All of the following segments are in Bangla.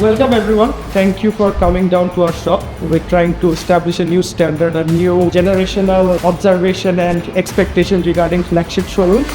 welcome everyone. Thank you for coming down to our shop. We're trying to establish a new standard, a new generational observation and expectation regarding flagship showrooms.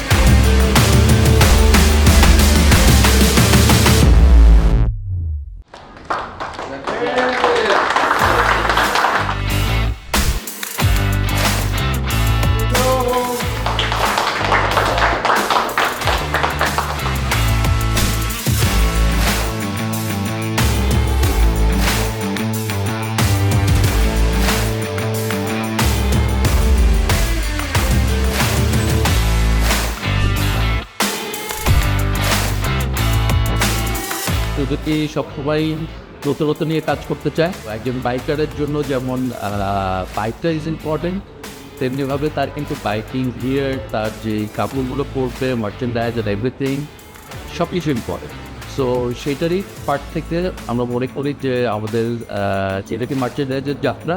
Suzuki সবসময় নতুনত্ব নিয়ে কাজ করতে চায়। একজন বাইকারের জন্য যেমন বাইকটা ইজ ইম্পর্টেন্ট, তেমনিভাবে তার কিন্তু বাইকিং গিয়ার, তার যে কাপড়গুলো পরবে, মার্চেন্ডাইজ আর এভরিথিং সব কিছু ইম্পর্টেন্ট। সো সেইটারই পার্ট থেকে আমরা মনে করি যে আমাদের যেটাকে মার্চেন্ডাইজের যাত্রা,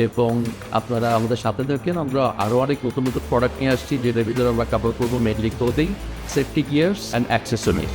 এবং আপনারা আমাদের সাথে থাকেন। আমরা আরও অনেক নতুন নতুন প্রোডাক্ট নিয়ে আসছি, যেটার ভিতরে আমরা কাপড় করবো mainly clothing, safety gears and accessories.